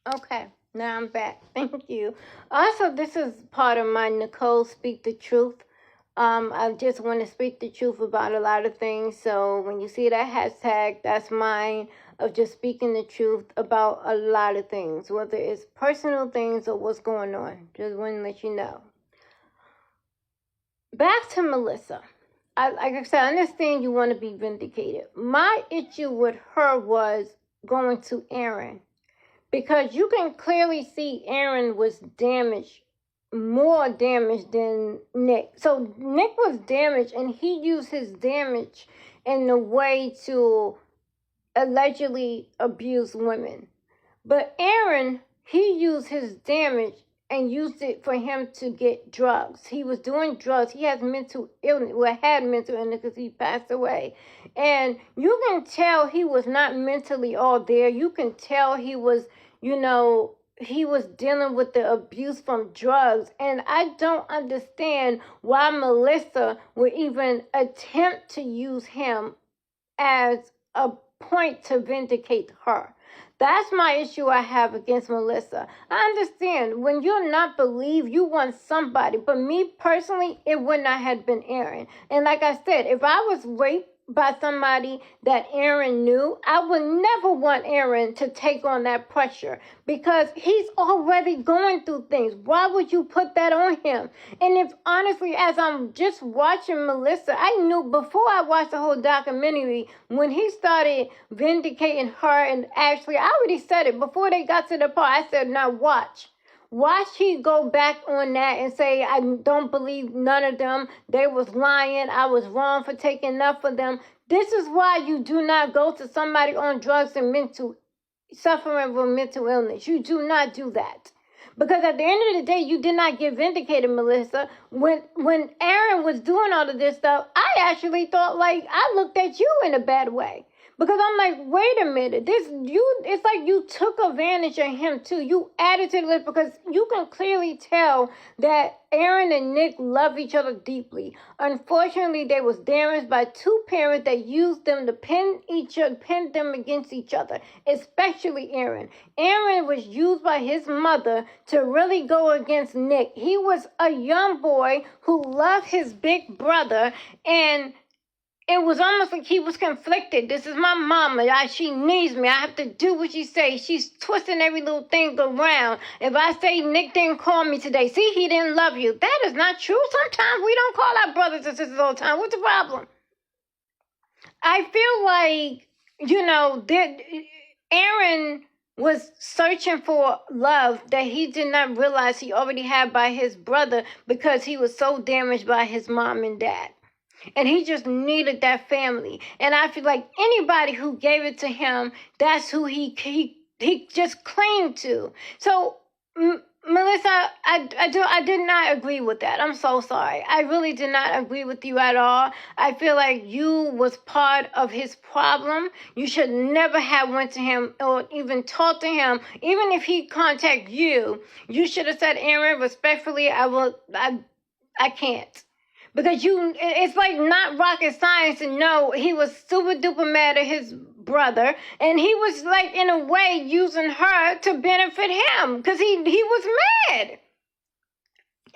Okay, now I'm back. Thank you. Also, this is part of my Nicole Speak the Truth. I just want to speak the truth about a lot of things. So when you see that hashtag, that's mine of just speaking the truth about a lot of things, whether it's personal things or what's going on. Just want to let you know. Back to Melissa. Like I said, I understand you want to be vindicated. My issue with her was going to Aaron because you can clearly see Aaron was damaged, more damaged than Nick. So Nick was damaged, and he used his damage in a way to allegedly abuse women. But Aaron, he used his damage and used it for him to get drugs. He was doing drugs. He has mental illness, well, had mental illness because he passed away. And you can tell he was not mentally all there. You can tell he was, he was dealing with the abuse from drugs. And I don't understand why Melissa would even attempt to use him as a point to vindicate her. That's my issue I have against Melissa. I understand when you're not believed, you want somebody. But me personally, it would not have been Aaron. And like I said, if I was raped by somebody that Aaron knew, I would never want Aaron to take on that pressure because he's already going through things. Why would you put that on him? And if honestly, as I'm just watching Melissa, I knew before I watched the whole documentary, when he started vindicating her and Ashley, I already said it before they got to the part. I said, now watch. Watch he go back on that and say, I don't believe none of them. They was lying. I was wrong for taking enough of them. This is why you do not go to somebody on drugs and suffering from mental illness. You do not do that. Because at the end of the day, you did not get vindicated, Melissa. When Aaron was doing all of this stuff, I actually thought like I looked at you in a bad way. Because I'm like, wait a minute, it's like you took advantage of him too. You added to the list because you can clearly tell that Aaron and Nick love each other deeply. Unfortunately, they was damaged by two parents that used them to pin them against each other, especially Aaron. Aaron was used by his mother to really go against Nick. He was a young boy who loved his big brother, and it was almost like he was conflicted. This is my mama. She needs me. I have to do what she says. She's twisting every little thing around. If I say Nick didn't call me today, see, he didn't love you. That is not true. Sometimes we don't call our brothers and sisters all the time. What's the problem? I feel like, Aaron was searching for love that he did not realize he already had by his brother because he was so damaged by his mom and dad. And he just needed that family. And I feel like anybody who gave it to him, that's who he just claimed to. So, Melissa, I did not agree with that. I'm so sorry. I really did not agree with you at all. I feel like you was part of his problem. You should never have went to him or even talked to him. Even if he contact you, you should have said, Aaron, respectfully, I can't. Because it's like not rocket science to know he was super duper mad at his brother, and he was like in a way using her to benefit him because he was mad.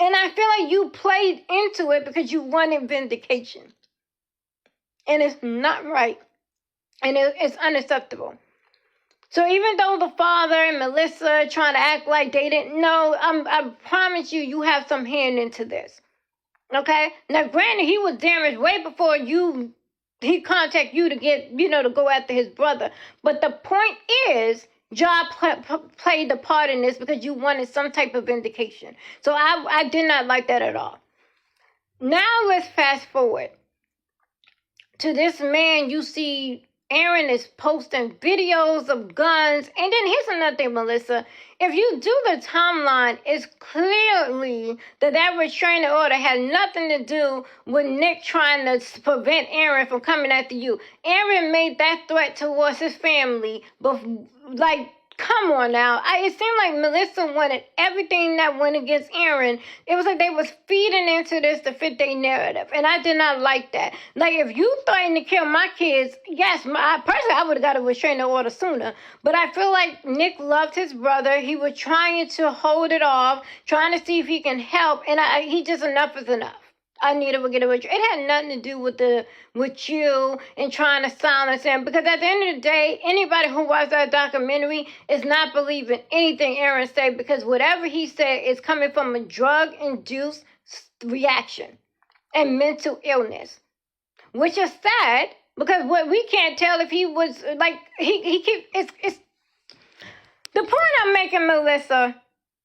And I feel like you played into it because you wanted vindication, and it's not right, and it's unacceptable. So even though the father and Melissa trying to act like they didn't know, I promise you have some hand into this. Okay? Now, granted, he was damaged way before he contacted you to get, to go after his brother. But the point is, Ja played the part in this because you wanted some type of vindication. So I did not like that at all. Now let's fast forward to this man. You see Aaron is posting videos of guns. And then here's another thing, Melissa. If you do the timeline, it's clearly that restraining order had nothing to do with Nick trying to prevent Aaron from coming after you. Aaron made that threat towards his family, but like come on now. It seemed like Melissa wanted everything that went against Aaron. It was like they was feeding into this to fit their narrative. And I did not like that. Like, if you threatened to kill my kids, yes, personally, I would have got a restraining order sooner. But I feel like Nick loved his brother. He was trying to hold it off, trying to see if he can help. And he just, enough is enough. I need to get away. It had nothing to do with you and trying to silence him. Because at the end of the day, anybody who watched that documentary is not believing anything Aaron said, because whatever he said is coming from a drug-induced reaction and mental illness, which is sad, because what we can't tell if he was like he keep it's the point I'm making, Melissa.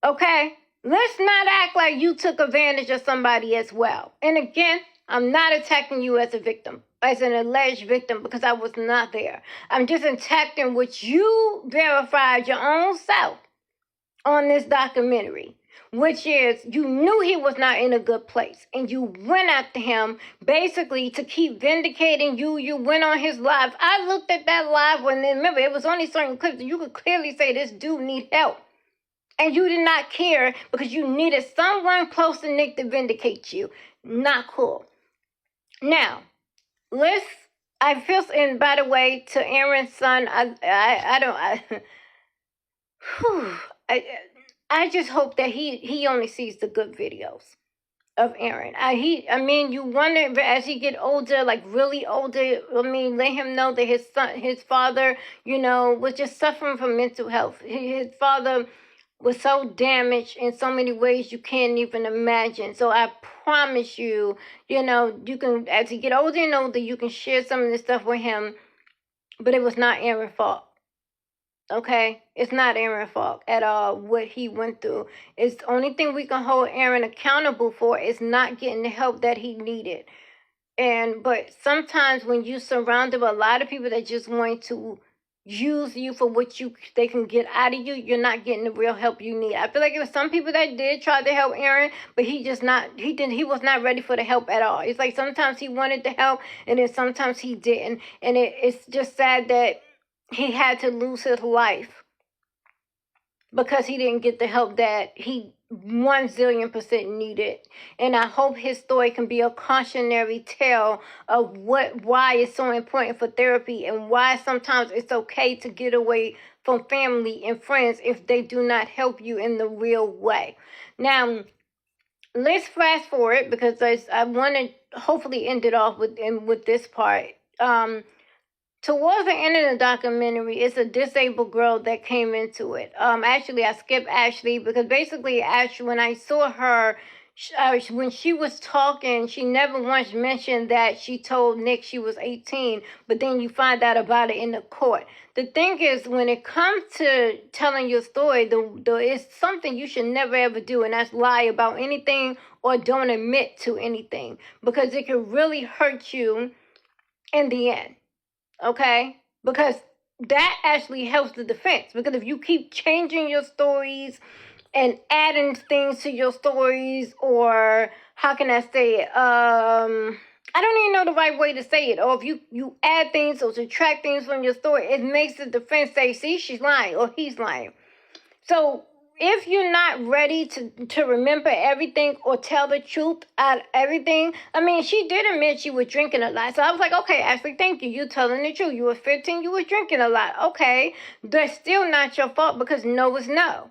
Okay. Let's not act like you took advantage of somebody as well. And again, I'm not attacking you as a victim, as an alleged victim, because I was not there. I'm just attacking what you verified your own self on this documentary, which is you knew he was not in a good place, and you went after him basically to keep vindicating you. You went on his live. I looked at that live one, and remember, it was only certain clips, and you could clearly say this dude need help. And you did not care because you needed someone close to Nick to vindicate you. Not cool. Now, I feel, and by the way, to Aaron's son, I just hope that he only sees the good videos of Aaron. I mean, you wonder as he get older, like really older. I mean, let him know that his father, was just suffering from mental health. His father was so damaged in so many ways you can't even imagine. So I promise you, you can, as he get older and older, you can share some of this stuff with him. But it was not Aaron's fault. Okay? It's not Aaron's fault at all, what he went through. It's the only thing we can hold Aaron accountable for is not getting the help that he needed. But sometimes when you're surrounded by a lot of people that just want to use you for what they can get out of you, you're not getting the real help you need. I feel like it was some people that did try to help Aaron, but he was not ready for the help at all. It's like sometimes he wanted the help, and then sometimes he didn't. And it's just sad that he had to lose his life because he didn't get the help that he 1,000,000% needed. And I hope his story can be a cautionary tale of why it's so important for therapy, and why sometimes it's okay to get away from family and friends if they do not help you in the real way. Now, let's fast forward, because I want to hopefully end it off with this part. Towards the end of the documentary, it's a disabled girl that came into it. Actually, I skipped Ashley, because basically, Ashley, when I saw her, when she was talking, she never once mentioned that she told Nick she was 18, but then you find out about it in the court. The thing is, when it comes to telling your story, it's something you should never ever do, and that's lie about anything or don't admit to anything, because it can really hurt you in the end. Okay? Because that actually helps the defense. Because if you keep changing your stories and adding things to your stories, or how can I say it? I don't even know the right way to say it. Or if you add things or subtract things from your story, it makes the defense say, see, she's lying or he's lying. So if you're not ready to remember everything or tell the truth out everything, I mean, she did admit she was drinking a lot. So I was like, okay, Ashley, thank you. You're telling the truth. You were 15, you were drinking a lot. Okay, that's still not your fault, because no is no.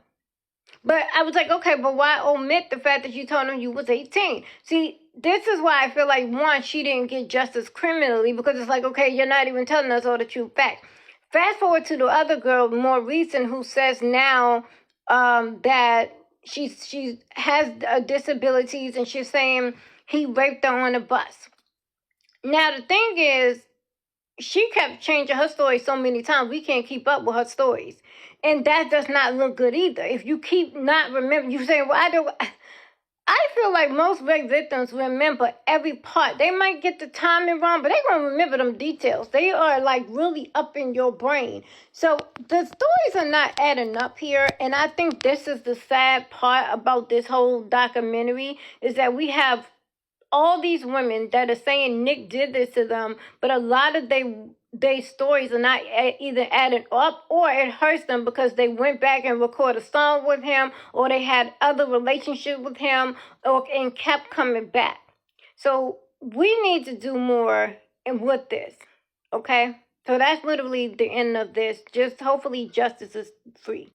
But I was like, okay, but why omit the fact that you told him you was 18? See, this is why I feel like, one, she didn't get justice criminally, because it's like, okay, you're not even telling us all the true facts. Fast forward to the other girl, more recent, who says now that she has disabilities, and she's saying he raped her on a bus. Now, the thing is, she kept changing her story so many times, we can't keep up with her stories. And that does not look good either. If you keep not remembering, you say, well, I feel like most rape victims remember every part. They might get the timing wrong, but they're going to remember them details. They are like really up in your brain. So the stories are not adding up here. And I think this is the sad part about this whole documentary, is that we have all these women that are saying Nick did this to them, but a lot of they their stories are not either adding up, or it hurts them because they went back and recorded a song with him, or they had other relationship with him, and kept coming back. So we need to do more with this, okay? So that's literally the end of this. Just hopefully justice is free.